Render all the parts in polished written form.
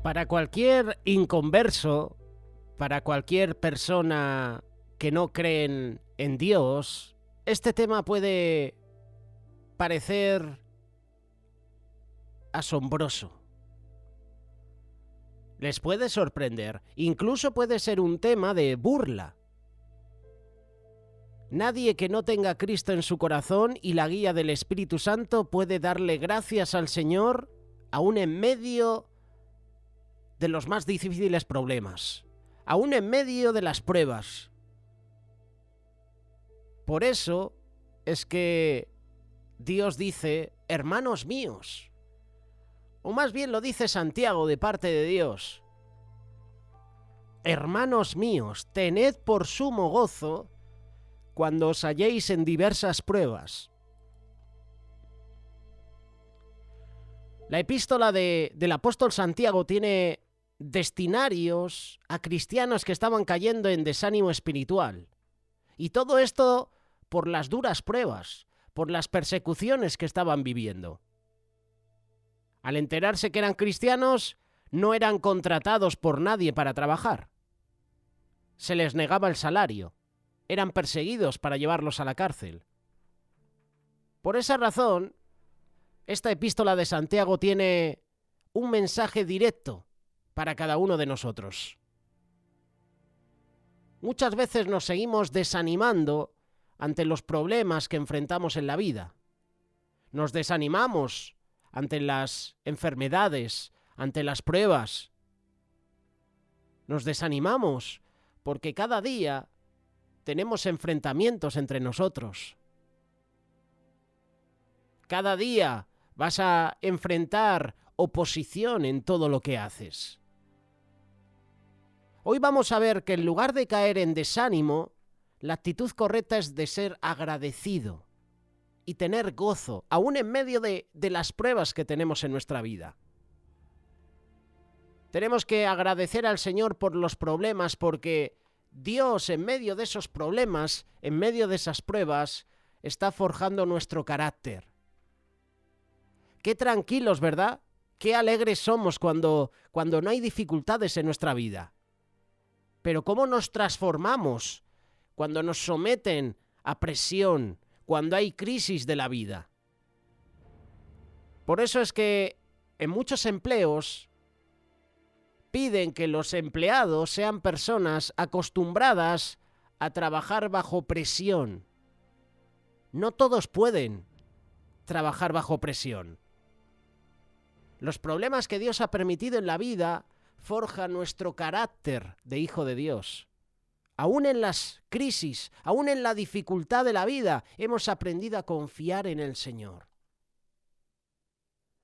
Para cualquier inconverso, para cualquier persona que no cree en Dios, este tema puede parecer asombroso. Les puede sorprender, incluso puede ser un tema de burla. Nadie que no tenga a Cristo en su corazón y la guía del Espíritu Santo puede darle gracias al Señor aún en medio de los más difíciles problemas, aún en medio de las pruebas. Por eso es que Dios dice, hermanos míos, o más bien lo dice Santiago de parte de Dios, hermanos míos, tened por sumo gozo cuando os halléis en diversas pruebas. La epístola del apóstol Santiago tiene destinarios a cristianos que estaban cayendo en desánimo espiritual. Y todo esto por las duras pruebas, por las persecuciones que estaban viviendo. Al enterarse que eran cristianos, no eran contratados por nadie para trabajar. Se les negaba el salario. Eran perseguidos para llevarlos a la cárcel. Por esa razón, esta epístola de Santiago tiene un mensaje directo para cada uno de nosotros. Muchas veces nos seguimos desanimando ante los problemas que enfrentamos en la vida. Nos desanimamos ante las enfermedades, ante las pruebas. Nos desanimamos porque cada día tenemos enfrentamientos entre nosotros. Cada día vas a enfrentar oposición en todo lo que haces. Hoy vamos a ver que en lugar de caer en desánimo, la actitud correcta es de ser agradecido y tener gozo, aún en medio de las pruebas que tenemos en nuestra vida. Tenemos que agradecer al Señor por los problemas, porque Dios, en medio de esos problemas, en medio de esas pruebas, está forjando nuestro carácter. Qué tranquilos, ¿verdad? Qué alegres somos cuando no hay dificultades en nuestra vida. Pero cómo nos transformamos cuando nos someten a presión, cuando hay crisis de la vida. Por eso es que en muchos empleos piden que los empleados sean personas acostumbradas a trabajar bajo presión. No todos pueden trabajar bajo presión. Los problemas que Dios ha permitido en la vida forjan nuestro carácter de hijo de Dios. Aún en las crisis, aún en la dificultad de la vida, hemos aprendido a confiar en el Señor.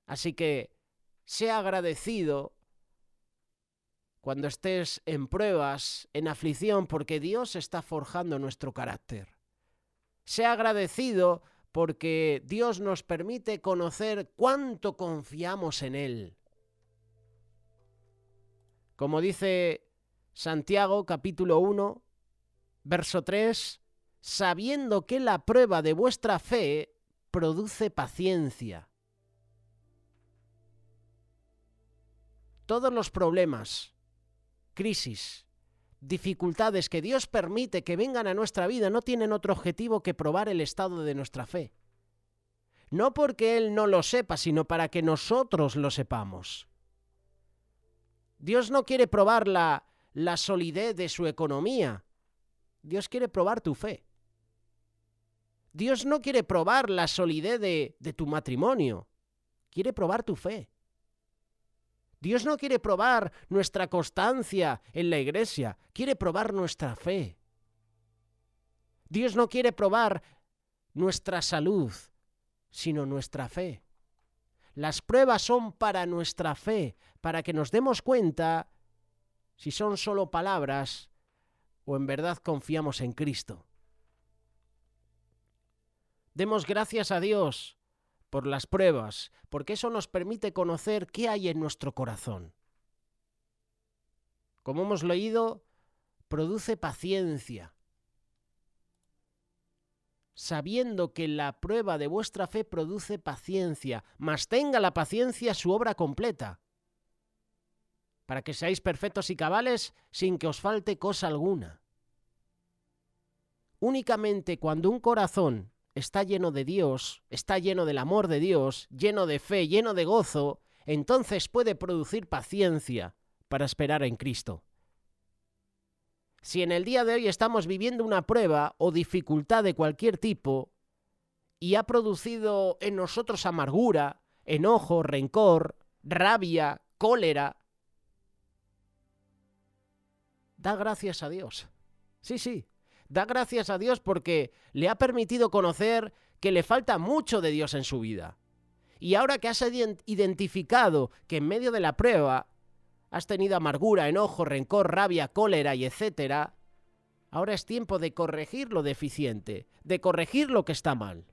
Así que sea agradecido cuando estés en pruebas, en aflicción, porque Dios está forjando nuestro carácter. Sea agradecido porque Dios nos permite conocer cuánto confiamos en Él. Como dice Santiago capítulo 1, verso 3, sabiendo que la prueba de vuestra fe produce paciencia. Todos los problemas, crisis, dificultades que Dios permite que vengan a nuestra vida no tienen otro objetivo que probar el estado de nuestra fe. No porque Él no lo sepa, sino para que nosotros lo sepamos. Dios no quiere probar la solidez de su economía. Dios quiere probar tu fe. Dios no quiere probar la solidez de tu matrimonio. Quiere probar tu fe. Dios no quiere probar nuestra constancia en la iglesia, quiere probar nuestra fe. Dios no quiere probar nuestra salud, sino nuestra fe. Las pruebas son para nuestra fe, para que nos demos cuenta si son solo palabras o en verdad confiamos en Cristo. Demos gracias a Dios por las pruebas, porque eso nos permite conocer qué hay en nuestro corazón. Como hemos leído, produce paciencia. Sabiendo que la prueba de vuestra fe produce paciencia, mas tenga la paciencia su obra completa. para que seáis perfectos y cabales sin que os falte cosa alguna. Únicamente cuando un corazón está lleno de Dios, está lleno del amor de Dios, lleno de fe, lleno de gozo, entonces puede producir paciencia para esperar en Cristo. Si en el día de hoy estamos viviendo una prueba o dificultad de cualquier tipo y ha producido en nosotros amargura, enojo, rencor, rabia, cólera, da gracias a Dios. Sí, da gracias a Dios porque le ha permitido conocer que le falta mucho de Dios en su vida. Y ahora que has identificado que en medio de la prueba has tenido amargura, enojo, rencor, rabia, cólera y etcétera, ahora es tiempo de corregir lo deficiente, de corregir lo que está mal.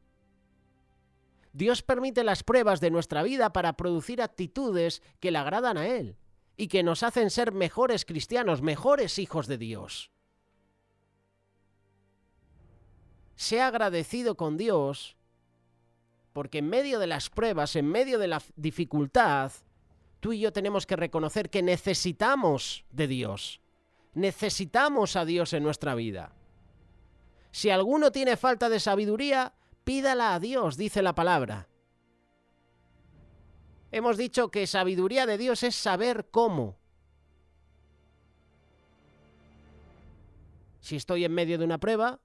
Dios permite las pruebas de nuestra vida para producir actitudes que le agradan a Él y que nos hacen ser mejores cristianos, mejores hijos de Dios. Sea agradecido con Dios, porque en medio de las pruebas, en medio de la dificultad, tú y yo tenemos que reconocer que necesitamos de Dios. Necesitamos a Dios en nuestra vida. Si alguno tiene falta de sabiduría, pídala a Dios, dice la palabra. Hemos dicho que sabiduría de Dios es saber cómo. Si estoy en medio de una prueba,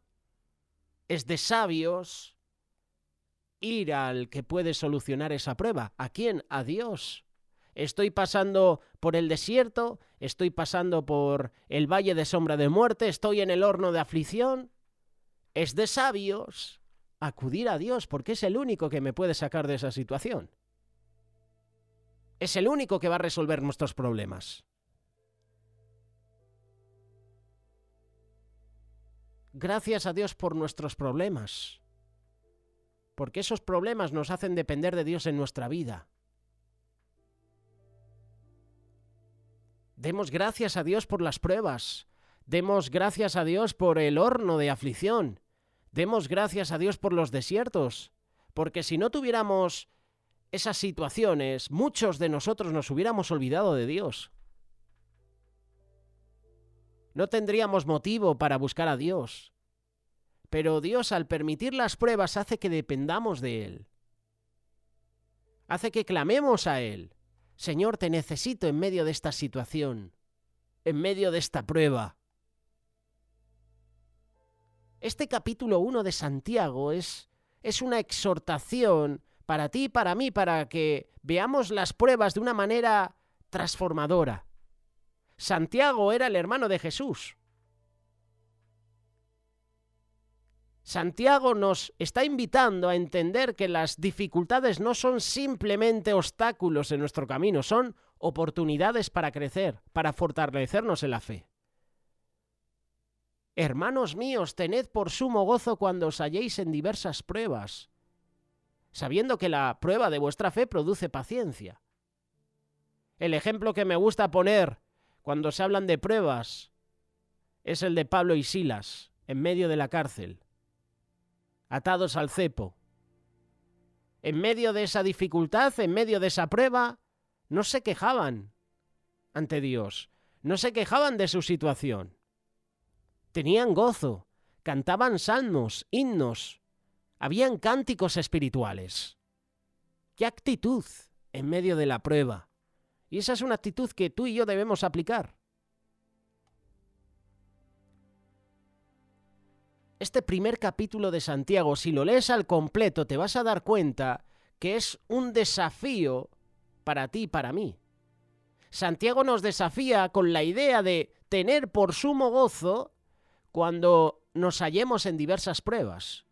es de sabios ir al que puede solucionar esa prueba. ¿A quién? A Dios. Estoy pasando por el desierto, estoy pasando por el valle de sombra de muerte, estoy en el horno de aflicción. Es de sabios acudir a Dios porque es el único que me puede sacar de esa situación. Es el único que va a resolver nuestros problemas. Gracias a Dios por nuestros problemas, porque esos problemas nos hacen depender de Dios en nuestra vida. Demos gracias a Dios por las pruebas, demos gracias a Dios por el horno de aflicción, demos gracias a Dios por los desiertos, porque si no tuviéramos esas situaciones, muchos de nosotros nos hubiéramos olvidado de Dios. No tendríamos motivo para buscar a Dios. Pero Dios, al permitir las pruebas, hace que dependamos de Él. Hace que clamemos a Él. Señor, te necesito en medio de esta situación, en medio de esta prueba. Este capítulo 1 de Santiago es una exhortación para ti y para mí, para que veamos las pruebas de una manera transformadora. Santiago era el hermano de Jesús. Santiago nos está invitando a entender que las dificultades no son simplemente obstáculos en nuestro camino, son oportunidades para crecer, para fortalecernos en la fe. Hermanos míos, tened por sumo gozo cuando os halléis en diversas pruebas, sabiendo que la prueba de vuestra fe produce paciencia. El ejemplo que me gusta poner cuando se hablan de pruebas es el de Pablo y Silas en medio de la cárcel, atados al cepo. En medio de esa dificultad, en medio de esa prueba, no se quejaban ante Dios, no se quejaban de su situación. Tenían gozo, cantaban salmos, himnos, habían cánticos espirituales. ¡Qué actitud en medio de la prueba! Y esa es una actitud que tú y yo debemos aplicar. Este primer capítulo de Santiago, si lo lees al completo, te vas a dar cuenta que es un desafío para ti y para mí. Santiago nos desafía con la idea de tener por sumo gozo cuando nos hallemos en diversas pruebas.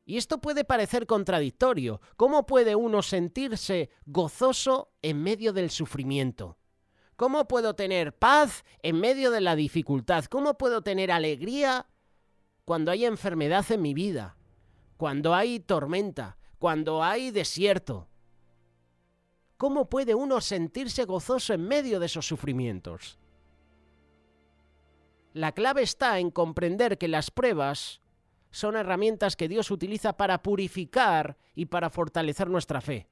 Y esto puede parecer contradictorio. ¿Cómo puede uno sentirse gozoso en medio del sufrimiento? ¿Cómo puedo tener paz en medio de la dificultad? ¿Cómo puedo tener alegría cuando hay enfermedad en mi vida? Cuando hay tormenta, cuando hay desierto. ¿Cómo puede uno sentirse gozoso en medio de esos sufrimientos? La clave está en comprender que las pruebas son herramientas que Dios utiliza para purificar y para fortalecer nuestra fe.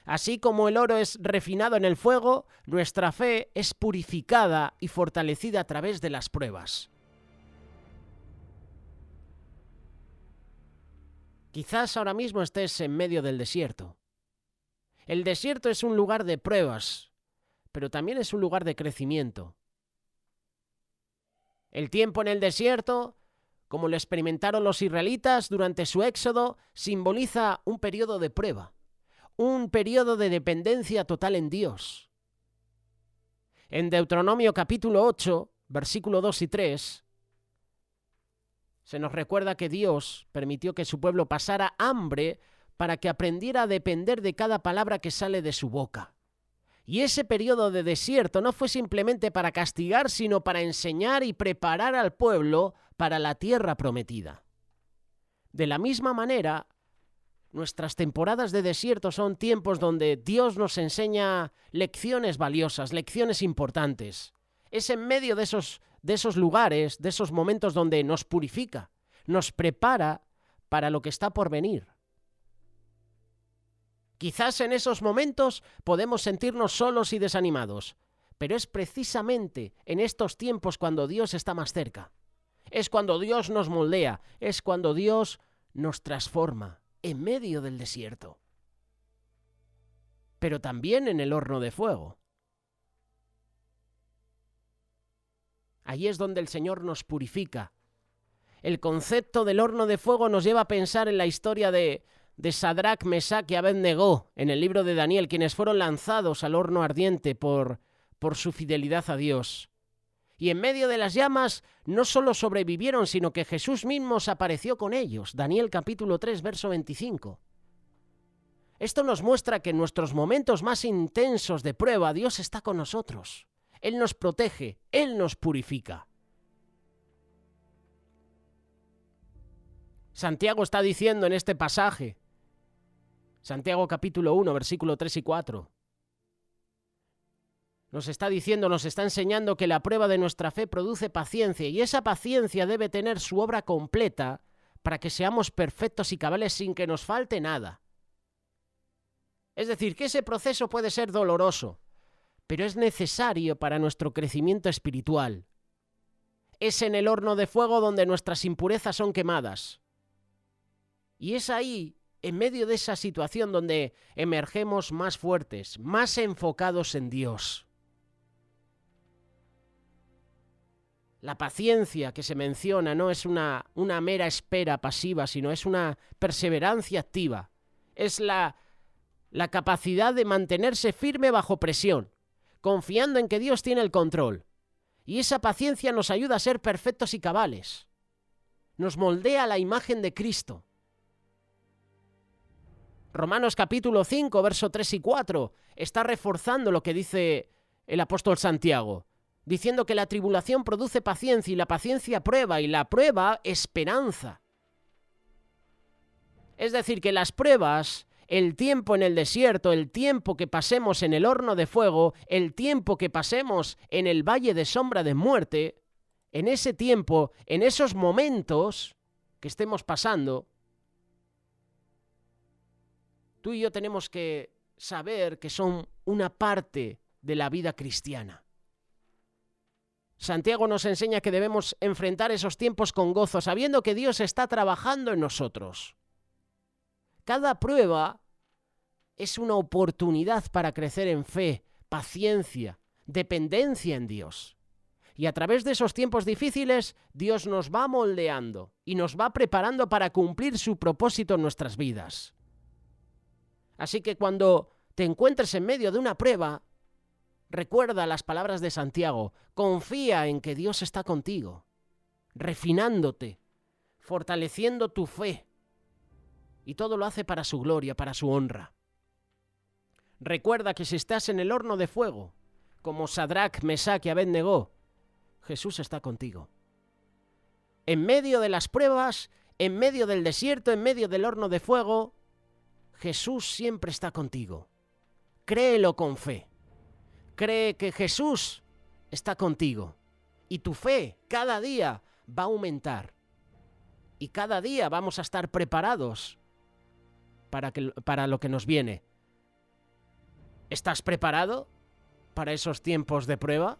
Así como el oro es refinado en el fuego, nuestra fe es purificada y fortalecida a través de las pruebas. Quizás ahora mismo estés en medio del desierto. El desierto es un lugar de pruebas, pero también es un lugar de crecimiento. El tiempo en el desierto, como lo experimentaron los israelitas durante su éxodo, simboliza un periodo de prueba, un periodo de dependencia total en Dios. En Deuteronomio capítulo 8, versículo 2 y 3, se nos recuerda que Dios permitió que su pueblo pasara hambre para que aprendiera a depender de cada palabra que sale de su boca. Y ese periodo de desierto no fue simplemente para castigar, sino para enseñar y preparar al pueblo para la tierra prometida. De la misma manera, nuestras temporadas de desierto son tiempos donde Dios nos enseña lecciones valiosas, lecciones importantes. Es en medio de esos lugares, de esos momentos donde nos purifica, nos prepara para lo que está por venir. Quizás en esos momentos podemos sentirnos solos y desanimados, pero es precisamente en estos tiempos cuando Dios está más cerca. Es cuando Dios nos moldea, es cuando Dios nos transforma en medio del desierto. Pero también en el horno de fuego. Allí es donde el Señor nos purifica. El concepto del horno de fuego nos lleva a pensar en la historia de Sadrac, Mesac y Abed-Negó en el libro de Daniel, quienes fueron lanzados al horno ardiente por su fidelidad a Dios. Y en medio de las llamas no solo sobrevivieron, sino que Jesús mismo se apareció con ellos. Daniel capítulo 3, verso 25. Esto nos muestra que en nuestros momentos más intensos de prueba Dios está con nosotros. Él nos protege, Él nos purifica. Santiago está diciendo en este pasaje, Santiago capítulo 1, versículo 3 y 4, nos está diciendo, nos está enseñando que la prueba de nuestra fe produce paciencia y esa paciencia debe tener su obra completa para que seamos perfectos y cabales sin que nos falte nada. Es decir, que ese proceso puede ser doloroso, pero es necesario para nuestro crecimiento espiritual. Es en el horno de fuego donde nuestras impurezas son quemadas. Y es ahí, en medio de esa situación, donde emergemos más fuertes, más enfocados en Dios. La paciencia que se menciona no es una mera espera pasiva, sino es una perseverancia activa. Es la capacidad de mantenerse firme bajo presión, confiando en que Dios tiene el control. Y esa paciencia nos ayuda a ser perfectos y cabales. Nos moldea a la imagen de Cristo. Romanos capítulo 5, verso 3 y 4, está reforzando lo que dice el apóstol Santiago, diciendo que la tribulación produce paciencia y la paciencia prueba y la prueba esperanza. Es decir, que las pruebas, el tiempo en el desierto, el tiempo que pasemos en el horno de fuego, el tiempo que pasemos en el valle de sombra de muerte, en ese tiempo, en esos momentos que estemos pasando, tú y yo tenemos que saber que son una parte de la vida cristiana. Santiago nos enseña que debemos enfrentar esos tiempos con gozo, sabiendo que Dios está trabajando en nosotros. Cada prueba es una oportunidad para crecer en fe, paciencia, dependencia en Dios. Y a través de esos tiempos difíciles, Dios nos va moldeando y nos va preparando para cumplir su propósito en nuestras vidas. Así que cuando te encuentres en medio de una prueba, recuerda las palabras de Santiago, confía en que Dios está contigo, refinándote, fortaleciendo tu fe, y todo lo hace para su gloria, para su honra. Recuerda que si estás en el horno de fuego, como Sadrac, Mesac y Abed-Negó, Jesús está contigo. En medio de las pruebas, en medio del desierto, en medio del horno de fuego, Jesús siempre está contigo. Créelo con fe. Cree que Jesús está contigo y tu fe cada día va a aumentar y cada día vamos a estar preparados para lo que nos viene. ¿Estás preparado para esos tiempos de prueba?